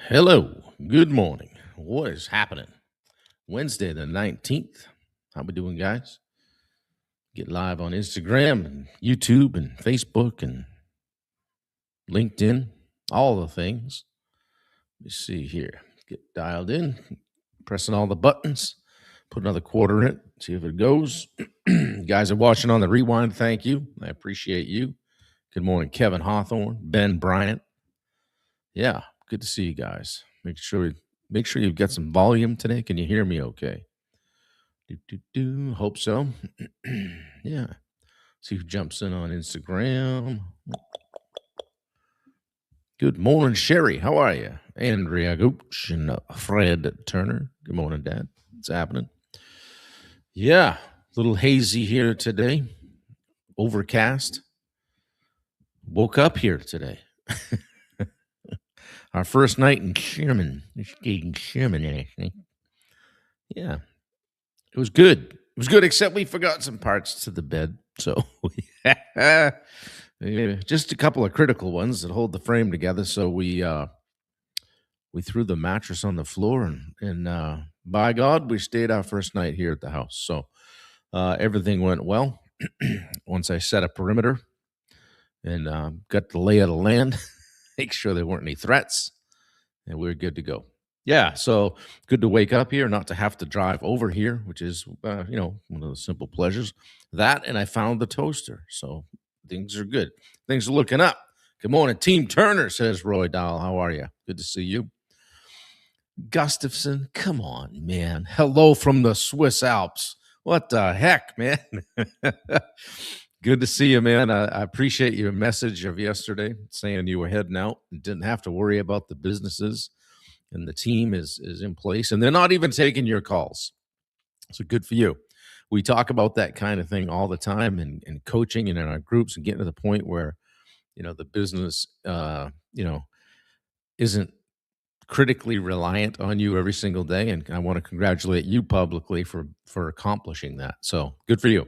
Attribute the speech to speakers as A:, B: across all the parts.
A: Hello, good morning. What is happening? Wednesday the 19th. How we doing, guys? Get live on Instagram and YouTube and Facebook and LinkedIn, all the things. Let me see here. Get dialed in, pressing all the buttons, put another quarter in it, see if it goes. You guys are watching on the rewind. Thank you. I appreciate you. Good morning, Kevin Hawthorne, Ben Bryant. Yeah, good to see you guys. Make sure you've got some volume today. Can you hear me okay? Hope so. Yeah. See who jumps in on Instagram. Good morning, Sherry. How are you? Andrea Gooch and Fred Turner. Good morning, Dad. What's happening? Yeah, a little hazy here today. Overcast. Woke up here today. Our first night in Sherman. Yeah, it was good. It was good, except we forgot some parts to the bed. So just a couple of critical ones that hold the frame together. So we threw the mattress on the floor, and by God, we stayed our first night here at the house. So everything went well. Once I set a perimeter and got the lay of the land, make sure there weren't any threats, and we were good to go. Yeah, so good to wake up here, not to have to drive over here, which is, one of the simple pleasures. That, and I found the toaster, so things are good. Things are looking up. Good morning, Team Turner, says Roy Dahl. How are you? Good to see you. Gustafson, come on, man. Hello from the Swiss Alps. What the heck, man? Good to see you, man. I appreciate your message of yesterday saying you were heading out and didn't have to worry about the businesses, and the team is in place, and they're not even taking your calls. So good for you. We talk about that kind of thing all the time and coaching and in our groups, and getting to the point where, the business, isn't critically reliant on you every single day. And I want to congratulate you publicly for accomplishing that. So good for you.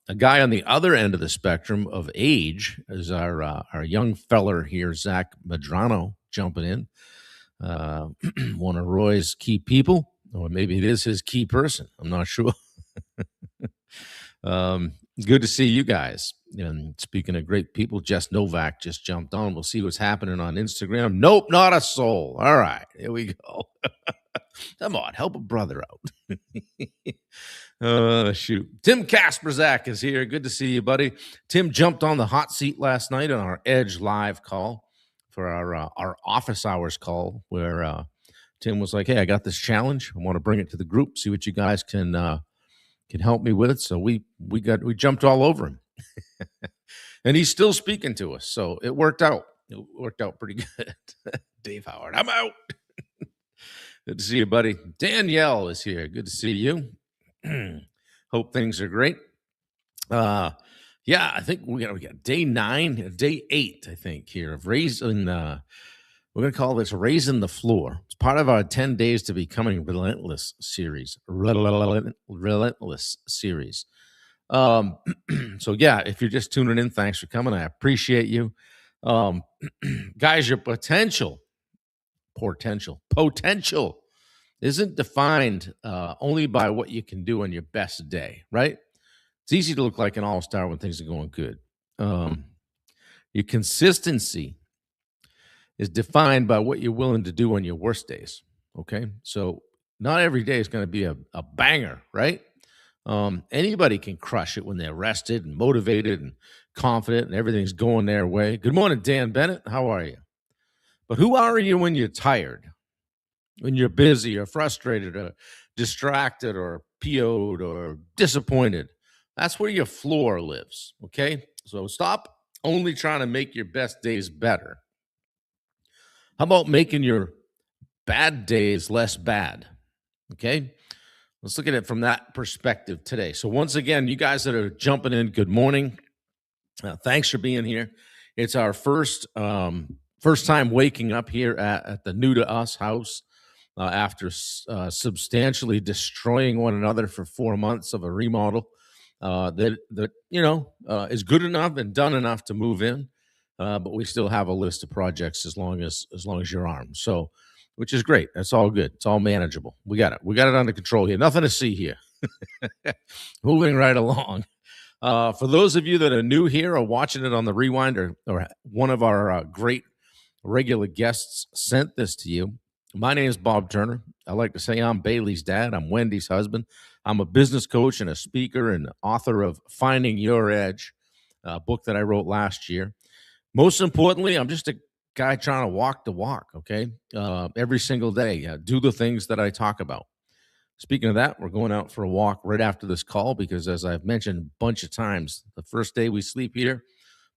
A: A guy on the other end of the spectrum of age is our young feller here, Zach Madrano, jumping in. One of Roy's key people, or maybe it is his key person. I'm not sure. Good to see you guys. And speaking of great people, Jess Novak just jumped on. We'll see what's happening on Instagram. Nope, not a soul. All right, here we go. Come on, help a brother out. Shoot. Tim Kasperzak is here. Good to see you, buddy. Tim jumped on the hot seat last night on our Edge live call for our office hours call, where Tim was like, "Hey, I got this challenge. I want to bring it to the group. See what you guys can help me with it." So we jumped all over him, and he's still speaking to us. So it worked out. It worked out pretty good. Dave Howard, I'm out. Good to see you, buddy. Danielle is here. Good to see you. Hope things are great. Yeah, I think we got day 9, day 8, I think, here of raising. We're going to call this Raising the Floor. It's part of our 10 Days to Becoming Relentless series. Relentless series. So, yeah, if you're just tuning in, thanks for coming. I appreciate you. Guys, your potential isn't defined only by what you can do on your best day, right? It's easy to look like an all-star when things are going good. Your consistency is defined by what you're willing to do on your worst days, okay? So not every day is going to be a banger, right? Anybody can crush it when they're rested and motivated and confident and everything's going their way. Good morning, Dan Bennett. How are you? But who are you when you're tired, when you're busy or frustrated or distracted or PO'd or disappointed? That's where your floor lives, okay? So stop only trying to make your best days better. How about making your bad days less bad, okay? Let's look at it from that perspective today. So once again, you guys that are jumping in, good morning. Thanks for being here. It's our first time waking up here at the new to us house after substantially destroying one another for 4 months of a remodel that is good enough and done enough to move in. but we still have a list of projects as long as your arm. So, which is great. That's all good. It's all manageable. We got it. We got it under control here. Nothing to see here. Moving right along. For those of you that are new here or watching it on the rewind, or one of our great regular guests sent this to you, my name is Bob Turner. I like to say I'm Bailey's dad. I'm Wendy's husband. I'm a business coach and a speaker and author of Finding Your Edge, a book that I wrote last year. Most importantly, I'm just a guy trying to walk the walk, okay? Every single day, do the things that I talk about. Speaking of that, we're going out for a walk right after this call because, as I've mentioned a bunch of times, the first day we sleep here,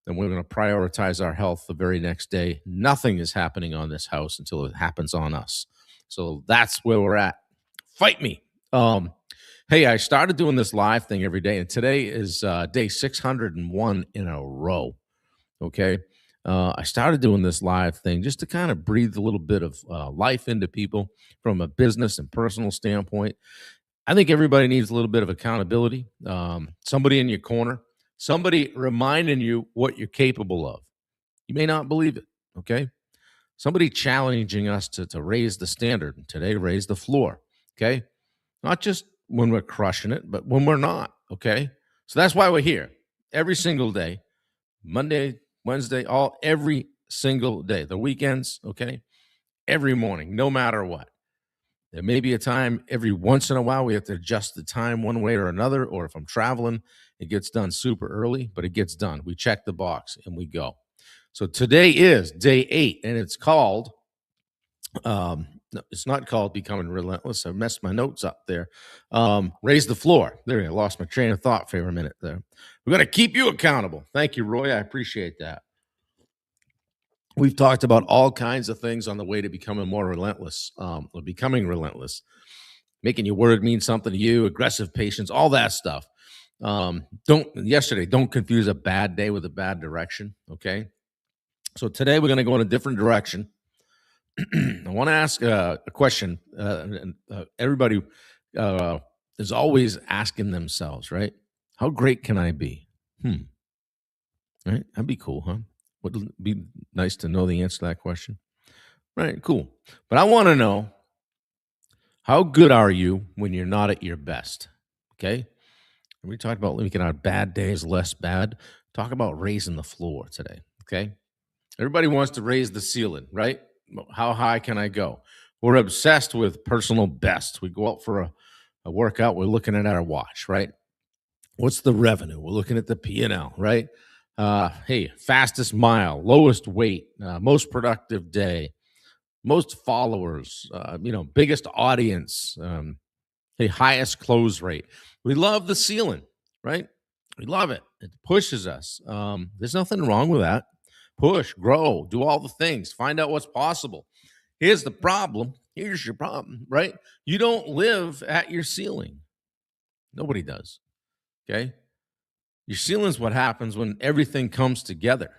A: then we're going to prioritize our health the very next day. Nothing is happening on this house until it happens on us. So that's where we're at. Fight me. Hey, I started doing this live thing every day, and today is day 601 in a row. Okay. I started doing this live thing just to kind of breathe a little bit of life into people from a business and personal standpoint. I think everybody needs a little bit of accountability, somebody in your corner, somebody reminding you what you're capable of. You may not believe it, okay? Somebody challenging us to raise the standard. Today, raise the floor, okay? Not just when we're crushing it, but when we're not, okay? So that's why we're here every single day, Monday, Wednesday, every single day. The weekends, okay? Every morning, no matter what. There may be a time every once in a while we have to adjust the time one way or another, or if I'm traveling, it gets done super early, but it gets done. We check the box and we go. So today is day 8, and it's called, no, it's not called Becoming Relentless. I messed my notes up there. Raise the floor. There, I lost my train of thought for a minute there. We're going to keep you accountable. Thank you, Roy. I appreciate that. We've talked about all kinds of things on the way to becoming more relentless, or becoming relentless, making your word mean something to you, aggressive patience, all that stuff. Don't confuse a bad day with a bad direction. Okay. So today we're going to go in a different direction. I want to ask a question. Everybody is always asking themselves, right? How great can I be? Right? That'd be cool, huh? Would it be nice to know the answer to that question? Right, cool. But I want to know, how good are you when you're not at your best? Okay. And we talked about making our bad days less bad. Talk about raising the floor today. Okay. Everybody wants to raise the ceiling, right? How high can I go? We're obsessed with personal best. We go out for a workout. We're looking at our watch, right? What's the revenue? We're looking at the P&L, right? Hey, fastest mile, lowest weight, most productive day, most followers, biggest audience, hey, highest close rate. We love the ceiling, right? We love it. It pushes us. There's nothing wrong with that. Push, grow, do all the things, find out what's possible. Here's the problem. Here's your problem, right? You don't live at your ceiling. Nobody does. Okay. Your ceiling is what happens when everything comes together.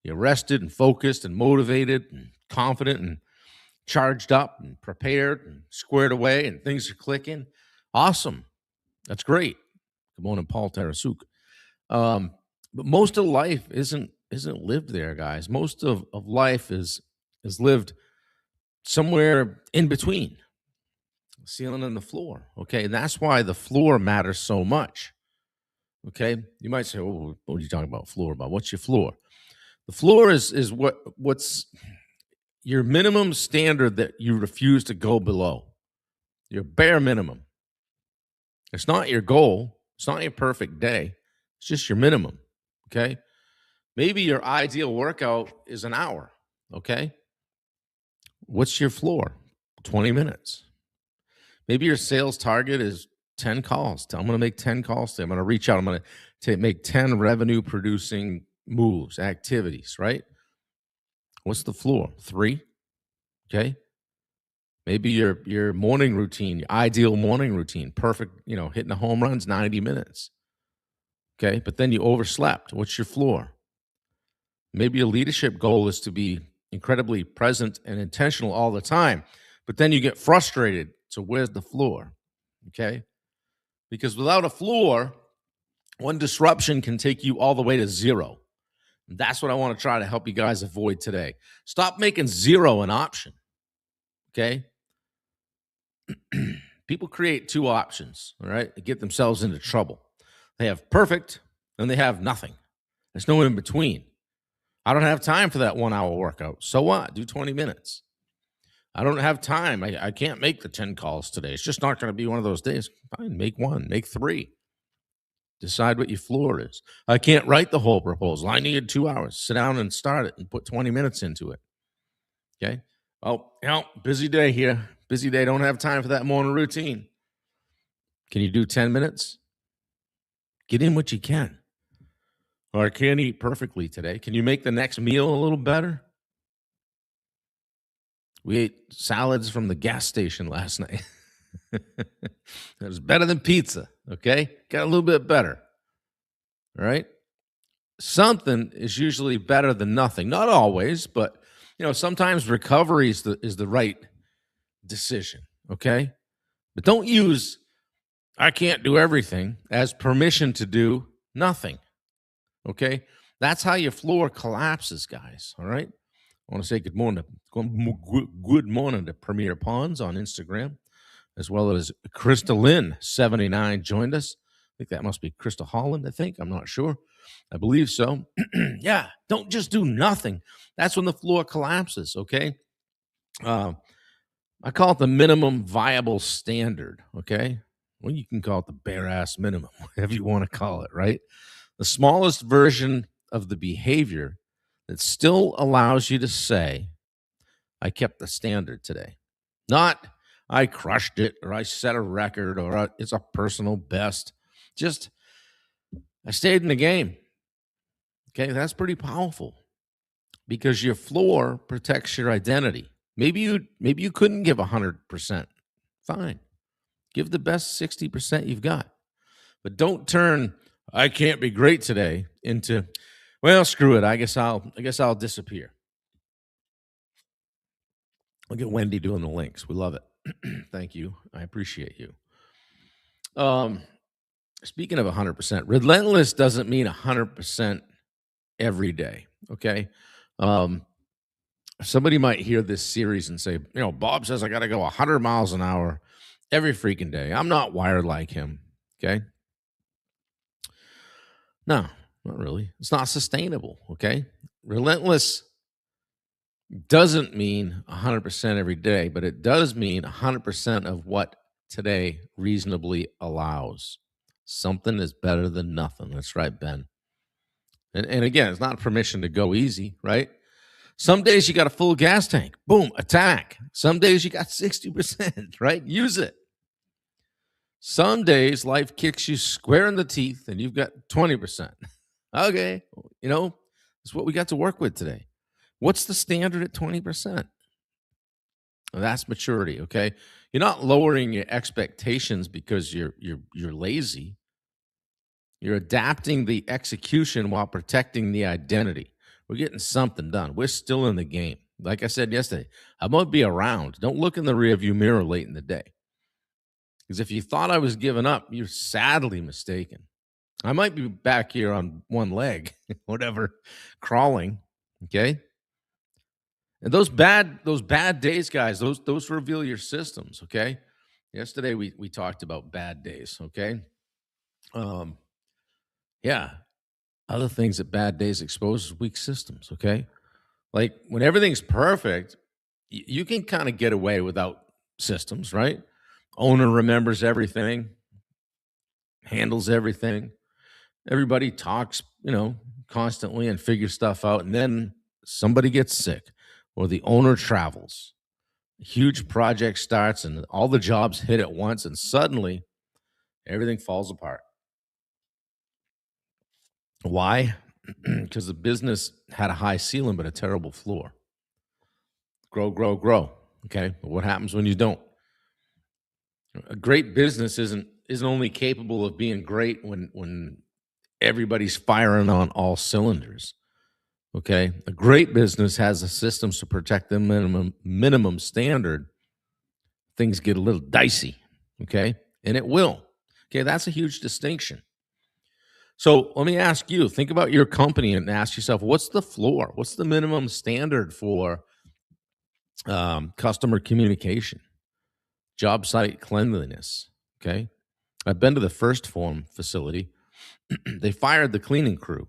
A: You're rested and focused and motivated and confident and charged up and prepared and squared away and things are clicking. Awesome. That's great. Good morning, Paul Tarasuk. But most of life isn't lived there, guys. Most of life is lived somewhere in between the ceiling and the floor. Okay. And that's why the floor matters so much. Okay. You might say, oh, what are you talking about? Floor about? What's your floor? The floor is what's your minimum standard that you refuse to go below. Your bare minimum. It's not your goal. It's not your perfect day. It's just your minimum. Okay. Maybe your ideal workout is an hour. Okay. What's your floor? 20 minutes. Maybe your sales target is 10 calls. I'm going to make 10 calls today. I'm going to reach out. I'm going to make 10 revenue producing moves, activities, right? What's the floor? 3. Okay. Maybe your morning routine, your ideal morning routine, perfect, hitting the home runs, 90 minutes. Okay. But then you overslept. What's your floor? Maybe your leadership goal is to be incredibly present and intentional all the time, but then you get frustrated. So where's the floor? Okay. Because without a floor, one disruption can take you all the way to 0. That's what I want to try to help you guys avoid today. Stop making zero an option. Okay. People create two options, all right, to get themselves into trouble. They have perfect and they have nothing. There's no in between. I don't have time for that 1 hour workout. So what? Do 20 minutes. I don't have time. I can't make the 10 calls today. It's just not going to be one of those days. Fine, make one, make three. Decide what your floor is. I can't write the whole proposal. I needed 2 hours. Sit down and start it and put 20 minutes into it. Okay. Well, busy day here. Busy day. Don't have time for that morning routine. Can you do 10 minutes? Get in what you can. Or I can't eat perfectly today. Can you make the next meal a little better? We ate salads from the gas station last night. It was better than pizza, okay? Got a little bit better, all right? Something is usually better than nothing. Not always, but, sometimes recovery is the right decision, okay? But don't use I can't do everything as permission to do nothing, okay? That's how your floor collapses, guys, all right? I want to say good morning to Premier Pawns on Instagram, as well as Krista Lynn, 79, joined us. I think that must be Krista Holland, I think. I'm not sure. I believe so. Yeah, don't just do nothing. That's when the floor collapses, okay? I call it the minimum viable standard, okay? Well, you can call it the bare-ass minimum, whatever you want to call it, right? The smallest version of the behavior that still allows you to say, I kept the standard today. Not, I crushed it, or I set a record, or it's a personal best. Just, I stayed in the game. Okay, that's pretty powerful because your floor protects your identity. Maybe you couldn't give 100%. Fine. Give the best 60% you've got. But don't turn I can't be great today into, well, screw it. I guess I'll disappear. Look at Wendy doing the links. We love it. Thank you. I appreciate you. Speaking of 100%, relentless doesn't mean 100% every day. Okay. Somebody might hear this series and say, Bob says I got to go 100 miles an hour every freaking day. I'm not wired like him. Okay. No, not really. It's not sustainable. Okay. Relentless doesn't mean 100% every day, but it does mean 100% of what today reasonably allows. Something is better than nothing. That's right, Ben. And again, it's not permission to go easy, right? Some days you got a full gas tank. Boom, attack. Some days you got 60%, right? Use it. Some days life kicks you square in the teeth and you've got 20%. Okay, that's what we got to work with today. What's the standard at 20%? That's maturity, okay? You're not lowering your expectations because you're lazy. You're adapting the execution while protecting the identity. We're getting something done. We're still in the game. Like I said yesterday, I'm going to be around. Don't look in the rearview mirror late in the day. Because if you thought I was giving up, you're sadly mistaken. I might be back here on one leg, whatever, crawling, okay? And those bad days, guys, those reveal your systems, okay? Yesterday we talked about bad days, okay? Yeah. Other things that bad days expose is weak systems, okay? Like when everything's perfect, you can kind of get away without systems, right? Owner remembers everything, handles everything. Everybody talks, constantly and figures stuff out. And then somebody gets sick or the owner travels. A huge project starts and all the jobs hit at once and suddenly everything falls apart. Why? Because the business had a high ceiling but a terrible floor. Grow, grow, grow. Okay, but what happens when you don't? A great business isn't only capable of being great when everybody's firing on all cylinders. Okay, a great business has the systems to protect the minimum standard. Things get a little dicey. Okay, and it will. Okay, that's a huge distinction. So let me ask you, think about your company and ask yourself, what's the floor? What's the minimum standard for customer communication, job site cleanliness? Okay. I've been to the First Form facility. They fired the cleaning crew.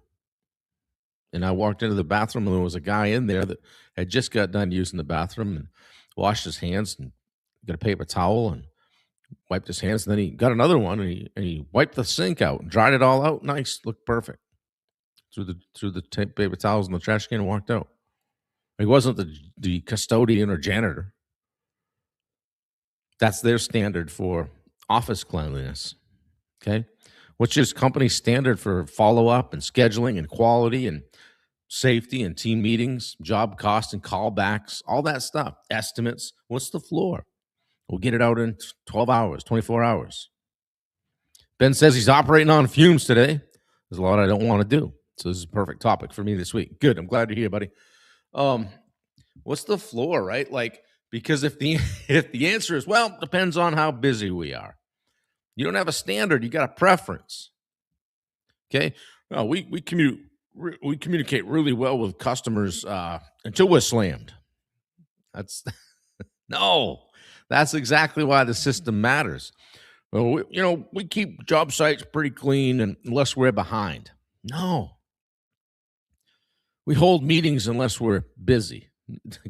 A: And I walked into the bathroom and there was a guy in there that had just got done using the bathroom and washed his hands and got a paper towel and wiped his hands. And then he got another one and he wiped the sink out and dried it all out. Nice, looked perfect. Threw the paper towels in the trash can and walked out. He wasn't the custodian or janitor. That's their standard for office cleanliness. Okay. What's your company standard for follow up and scheduling and quality and safety and team meetings, job cost and callbacks, all that stuff, estimates? What's the floor? We'll get it out in 12 hours, 24 hours. Ben says he's operating on fumes today. There's a lot I don't want to do. So this is a perfect topic for me this week. Good. I'm glad you're here, buddy. What's the floor, right? Like, because if the if the answer is, well, depends on how busy we are. You don't have a standard, you got a preference. Okay? No, we communicate really well with customers until we're slammed. That's no. That's exactly why the system matters. Well, we keep job sites pretty clean unless we're behind. No. We hold meetings unless we're busy.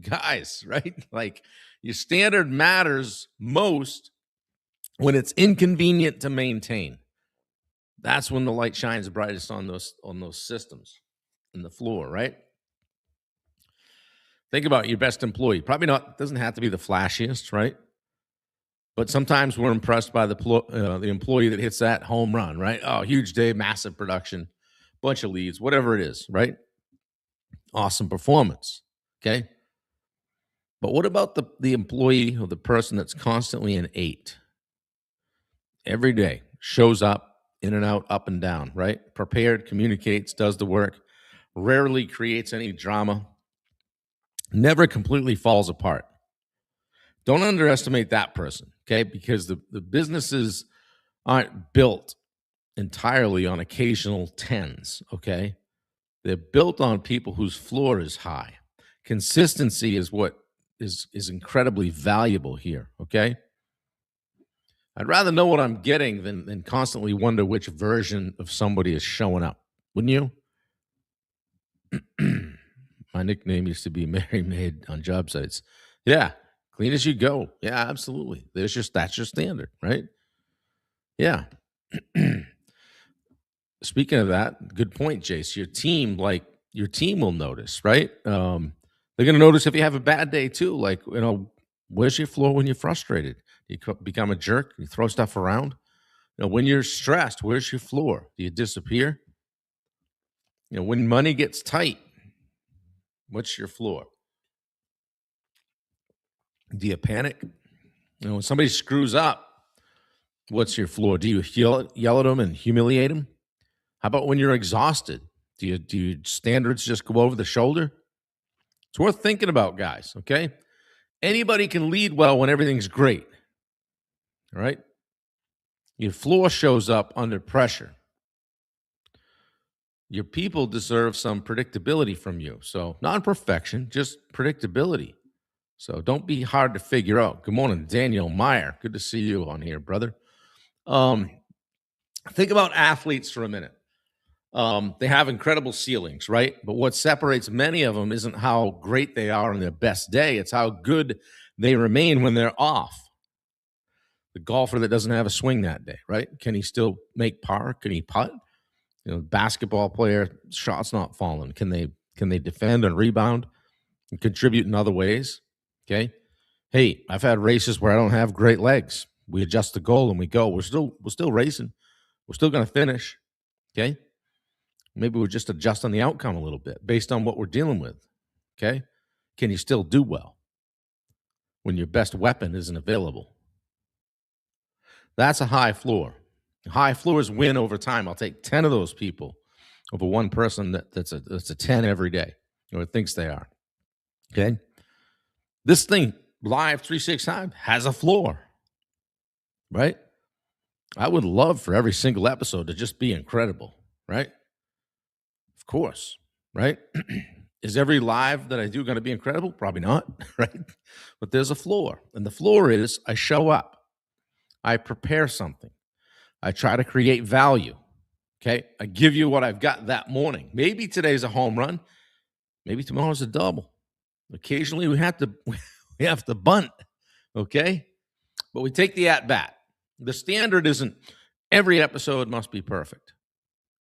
A: Guys, right? Like, your standard matters most when it's inconvenient to maintain. That's when the light shines brightest on those systems and the floor, right? Think about your best employee. Probably not, doesn't have to be the flashiest, right? But sometimes we're impressed by the employee that hits that home run, right? Oh, huge day, massive production, bunch of leads, whatever it is, right? Awesome performance, okay? But what about the employee or the person that's constantly an 8? Every day, shows up, in and out, up and down, right? Prepared, communicates, does the work, rarely creates any drama, never completely falls apart. Don't underestimate that person, okay? Because the businesses aren't built entirely on occasional 10s, okay? They're built on people whose floor is high. Consistency is what is incredibly valuable here, okay? I'd rather know what I'm getting than constantly wonder which version of somebody is showing up. Wouldn't you? My nickname used to be Mary Maid on job sites. Yeah, clean as you go. Yeah, absolutely. That's your standard, right? Yeah. Speaking of that, good point, Jace. Your team will notice, right? They're going to notice if you have a bad day too. Like, where's your floor when you're frustrated? You become a jerk. You throw stuff around. When you're stressed, where's your floor? Do you disappear? When money gets tight, what's your floor? Do you panic? When somebody screws up, what's your floor? Do you yell at them and humiliate them? How about when you're exhausted? Do your standards just go over the shoulder? It's worth thinking about, guys, okay? Anybody can lead well when everything's great, all right? Your floor shows up under pressure. Your people deserve some predictability from you. So not perfection, just predictability. So don't be hard to figure out. Good morning, Daniel Meyer. Good to see you on here, brother. Think about athletes for a minute. They have incredible ceilings, right? But what separates many of them isn't how great they are on their best day. It's how good they remain when they're off. The golfer that doesn't have a swing that day, right? Can he still make par? Can he putt? Basketball player, shots not falling. Can they defend and rebound and contribute in other ways? Okay. Hey, I've had races where I don't have great legs. We adjust the goal and we go. We're still racing. We're still going to finish. Okay. Maybe we're just adjusting the outcome a little bit based on what we're dealing with. Okay. Can you still do well when your best weapon isn't available? That's a high floor. High floors win over time. I'll take 10 of those people over one person that's a 10 every day or thinks they are. Okay. This thing, Live 365, has a floor, right? I would love for every single episode to just be incredible. right? Of course, right? Is every live that I do going to be incredible? Probably not, right? But there's a floor. And the floor is I show up, I prepare something, I try to create value. Okay. I give you what I've got that morning. Maybe today's a home run, maybe tomorrow's a double. Occasionally we have to we have to bunt. Okay. But we take the at bat. The standard isn't every episode must be perfect.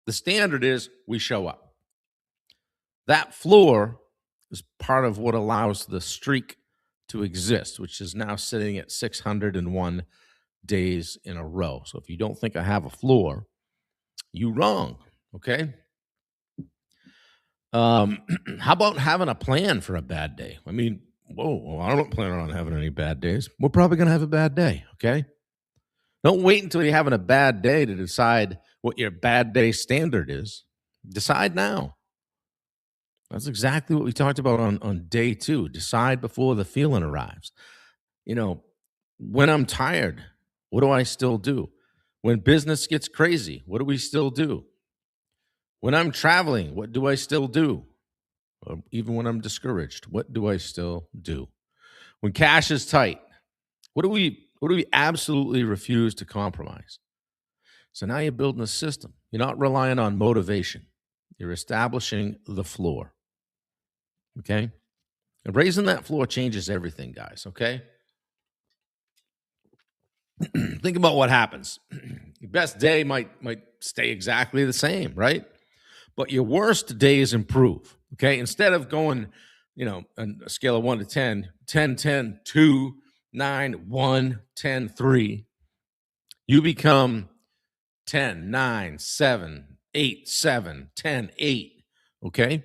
A: The standard is we show up. That floor is part of what allows the streak to exist, which is now sitting at 601 days in a row. So if you don't think I have a floor, you wrong. Okay. How about having a plan for a bad day? I mean, whoa, I don't plan on having any bad days. We're probably going to have a bad day. Okay. Don't wait until you're having a bad day to decide what your bad day standard is. Decide now. That's exactly what we talked about on day 2. Decide before the feeling arrives. You know, when I'm tired, what do I still do? When business gets crazy, what do we still do? When I'm traveling, what do I still do? Or even when I'm discouraged, what do I still do? When cash is tight, what do we absolutely refuse to compromise? So now you're building a system. You're not relying on motivation. You're establishing the floor. Okay? And raising that floor changes everything, guys. Okay? Think about what happens. Your best day might stay exactly the same, right? But your worst days improve. Okay? Instead of going, on a scale of 1 to 10, 10, 10, 2, 9, 1, 10, 3, you become 10, 9, 7, 8, 7, 10, 8. Okay?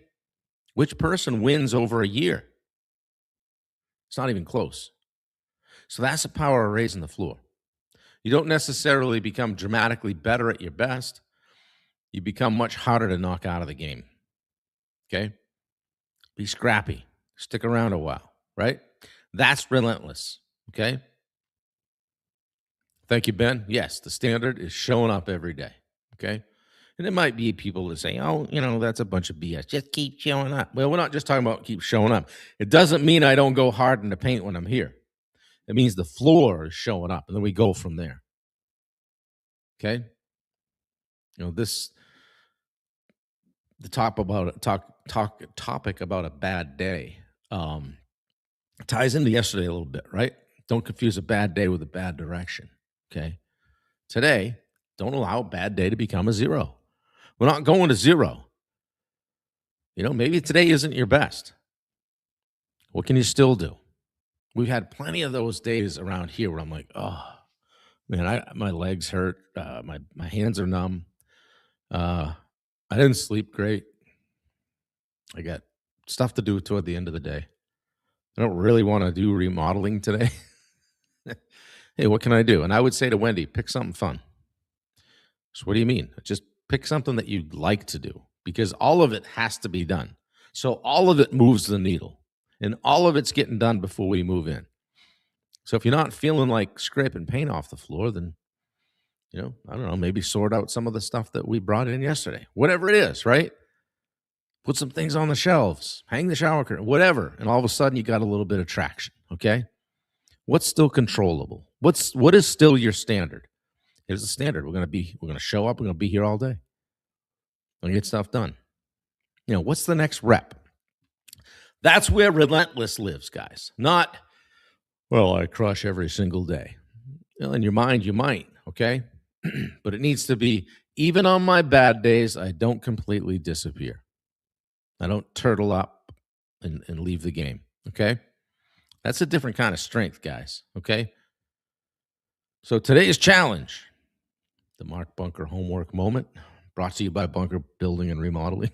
A: Which person wins over a year? It's not even close. So that's the power of raising the floor. You don't necessarily become dramatically better at your best. You become much harder to knock out of the game. Okay? Be scrappy. Stick around a while, right? That's relentless. Okay? Thank you, Ben. Yes, the standard is showing up every day. Okay? And there might be people that say, oh, that's a bunch of BS. Just keep showing up. Well, we're not just talking about keep showing up. It doesn't mean I don't go hard in the paint when I'm here. It means the floor is showing up, and then we go from there. Okay? The topic about a bad day ties into yesterday a little bit, right? Don't confuse a bad day with a bad direction. Okay? Today, don't allow a bad day to become a 0. We're not going to 0. Maybe today isn't your best. What can you still do? We've had plenty of those days around here where I'm like, oh man, my legs hurt, my hands are numb. I didn't sleep great. I got stuff to do toward the end of the day. I don't really want to do remodeling today. Hey, what can I do? And I would say to Wendy, pick something fun. So what do you mean? Just pick something that you'd like to do, because all of it has to be done. So all of it moves the needle, and all of it's getting done before we move in. So if you're not feeling like scraping paint off the floor, then, I don't know, maybe sort out some of the stuff that we brought in yesterday. Whatever it is, right? Put some things on the shelves, hang the shower curtain, whatever. And all of a sudden you got a little bit of traction, okay? What's still controllable? What is still your standard? Here's the standard. We're going to show up. We're going to be here all day. We're going to get stuff done. What's the next rep? That's where relentless lives, guys. Not, well, I crush every single day. In your mind, you might, okay? But it needs to be, even on my bad days, I don't completely disappear. I don't turtle up and leave the game, okay? That's a different kind of strength, guys, okay? So today's challenge, the Mark Bunker homework moment, brought to you by Bunker Building and Remodeling.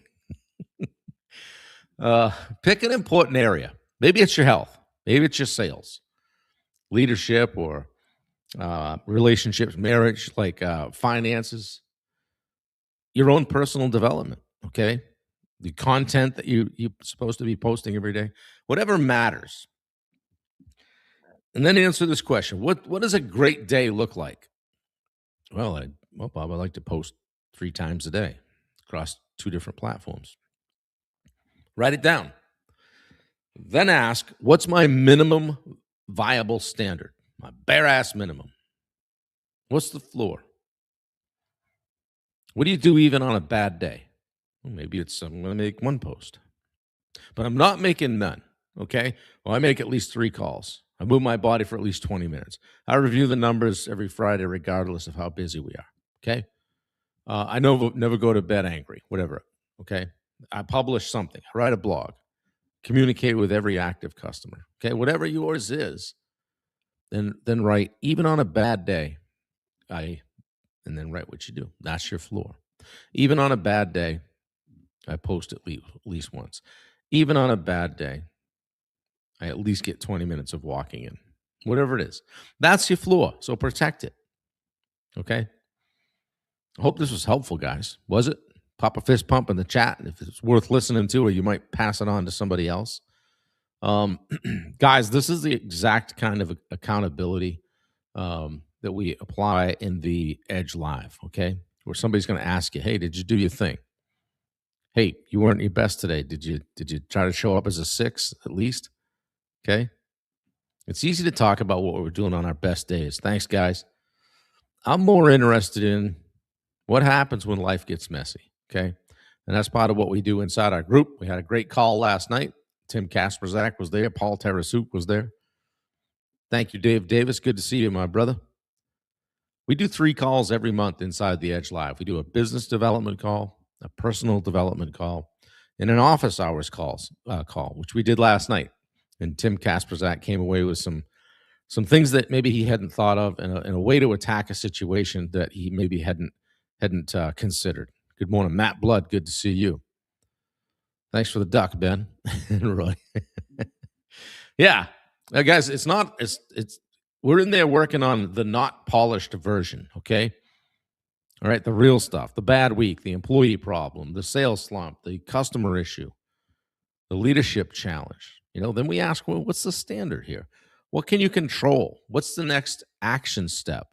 A: Pick an important area. Maybe it's your health. Maybe it's your sales, leadership, or relationships, marriage, like finances, your own personal development, okay? The content that you're supposed to be posting every day, whatever matters. And then answer this question. What does a great day look like? Well, Bob, I like to post 3 times a day. across 2 different platforms. Write it down. Then ask, what's my minimum viable standard? My bare ass minimum. What's the floor? What do you do even on a bad day? Well, maybe it's I'm going to make 1 post, but I'm not making none. Okay. Well, I make at least 3 calls. I move my body for at least 20 minutes. I review the numbers every Friday, regardless of how busy we are. Okay. I never go to bed angry, whatever. Okay. I publish something. I write a blog. Communicate with every active customer. Okay. Whatever yours is, then write, even on a bad day, and then write what you do. That's your floor. Even on a bad day, I post at least once. Even on a bad day, I at least get 20 minutes of walking in, whatever it is. That's your floor. So protect it. Okay. I hope this was helpful, guys. Was it? Pop a fist pump in the chat if it's worth listening to, or you might pass it on to somebody else. Guys, this is the exact kind of accountability that we apply in the Edge Live, okay? Where somebody's going to ask you, hey, did you do your thing? Hey, you weren't your best today. Did you try to show up as a 6 at least? Okay. It's easy to talk about what we're doing on our best days. Thanks, guys. I'm more interested in what happens when life gets messy, okay? And that's part of what we do inside our group. We had a great call last night. Tim Kasperzak was there. Paul Tarasuk was there. Thank you, Dave Davis. Good to see you, my brother. We do 3 calls every month inside the Edge Live. We do a business development call, a personal development call, and an office hours call, which we did last night. And Tim Kasperzak came away with some things that maybe he hadn't thought of, and a way to attack a situation that he maybe hadn't considered. Good morning, Matt Blood. Good to see you. Thanks for the duck, Ben and Roy. Yeah, guys, it's we're in there working on the not polished version. Okay, all right, the real stuff, the bad week, the employee problem, the sales slump, the customer issue, the leadership challenge. Then we ask, well, what's the standard here? What can you control? What's the next action step?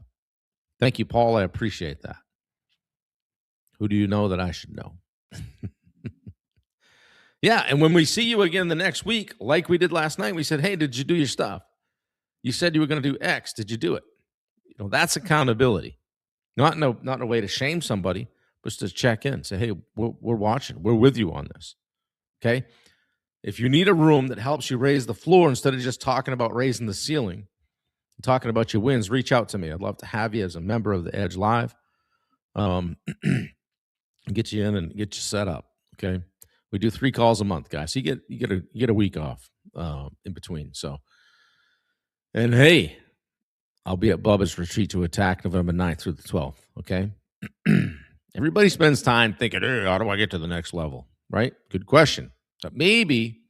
A: Thank you, Paul. I appreciate that. Who do you know that I should know? Yeah, and when we see you again the next week, like we did last night, we said, hey, did you do your stuff? You said you were going to do X. Did you do it? That's accountability. Not in a way to shame somebody, but just to check in. Say, hey, we're watching. We're with you on this. Okay? If you need a room that helps you raise the floor instead of just talking about raising the ceiling, talking about your wins, reach out to me. I'd love to have you as a member of the Edge Live. Get you in and get you set up. Okay? We do 3 calls a month, guys. So you get a week off in between. So, and hey, I'll be at Bubba's Retreat to Attack November 9th through the 12th. Okay. Everybody spends time thinking, hey, how do I get to the next level? Right? Good question. But maybe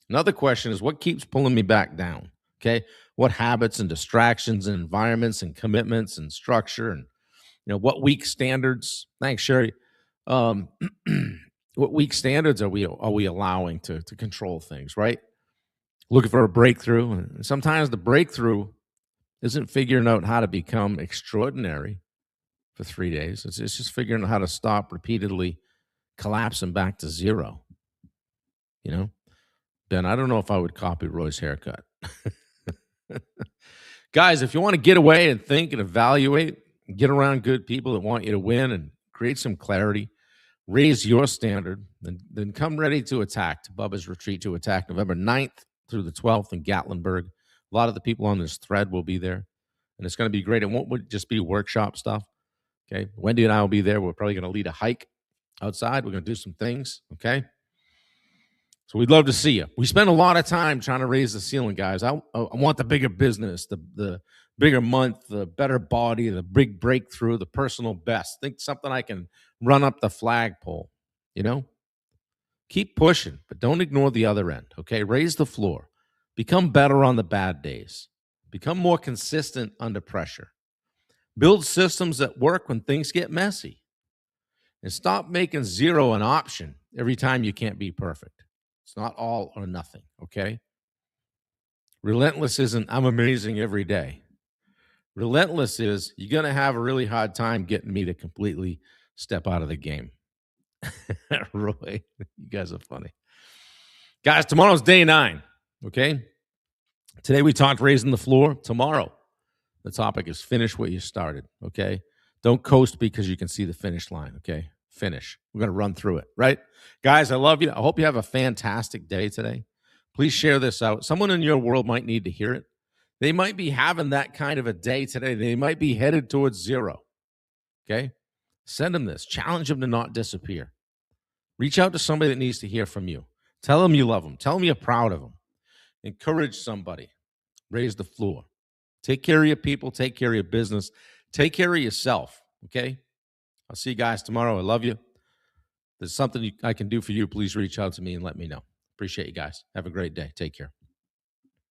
A: another question is, what keeps pulling me back down? Okay. What habits and distractions and environments and commitments and structure and, what weak standards? Thanks, Sherry. What weak standards are we allowing to control things, right? Looking for a breakthrough. And sometimes the breakthrough isn't figuring out how to become extraordinary for 3 days. It's just figuring out how to stop repeatedly collapsing back to zero. Ben, I don't know if I would copy Roy's haircut. Guys, if you want to get away and think and evaluate, get around good people that want you to win and create some clarity, raise your standard, then come ready to attack, to Bubba's Retreat to Attack, November 9th through the 12th in Gatlinburg. A lot of the people on this thread will be there, and it's going to be great. It won't just be workshop stuff. Okay. Wendy and I will be there. We're probably going to lead a hike outside. We're going to do some things. Okay. So we'd love to see you. We spend a lot of time trying to raise the ceiling, guys. I want the bigger business, the bigger month, the better body, the big breakthrough, the personal best. Think something I can run up the flagpole, Keep pushing, but don't ignore the other end, okay? Raise the floor. Become better on the bad days. Become more consistent under pressure. Build systems that work when things get messy. And stop making zero an option every time you can't be perfect. It's not all or nothing, okay? Relentless isn't, I'm amazing every day. Relentless is, you're going to have a really hard time getting me to completely step out of the game. Roy, you guys are funny. Guys, tomorrow's day 9, okay? Today we talked raising the floor. Tomorrow, the topic is finish what you started, okay? Don't coast because you can see the finish line, okay? Finish. We're going to run through it, right? Guys, I love you. I hope you have a fantastic day today. Please share this out. Someone in your world might need to hear it. They might be having that kind of a day today. They might be headed towards 0, okay? Send them this. Challenge them to not disappear. Reach out to somebody that needs to hear from you. Tell them you love them. Tell them you're proud of them. Encourage somebody. Raise the floor. Take care of your people. Take care of your business. Take care of yourself, okay? I'll see you guys tomorrow. I love you. If there's something I can do for you, please reach out to me and let me know. Appreciate you guys. Have a great day. Take care.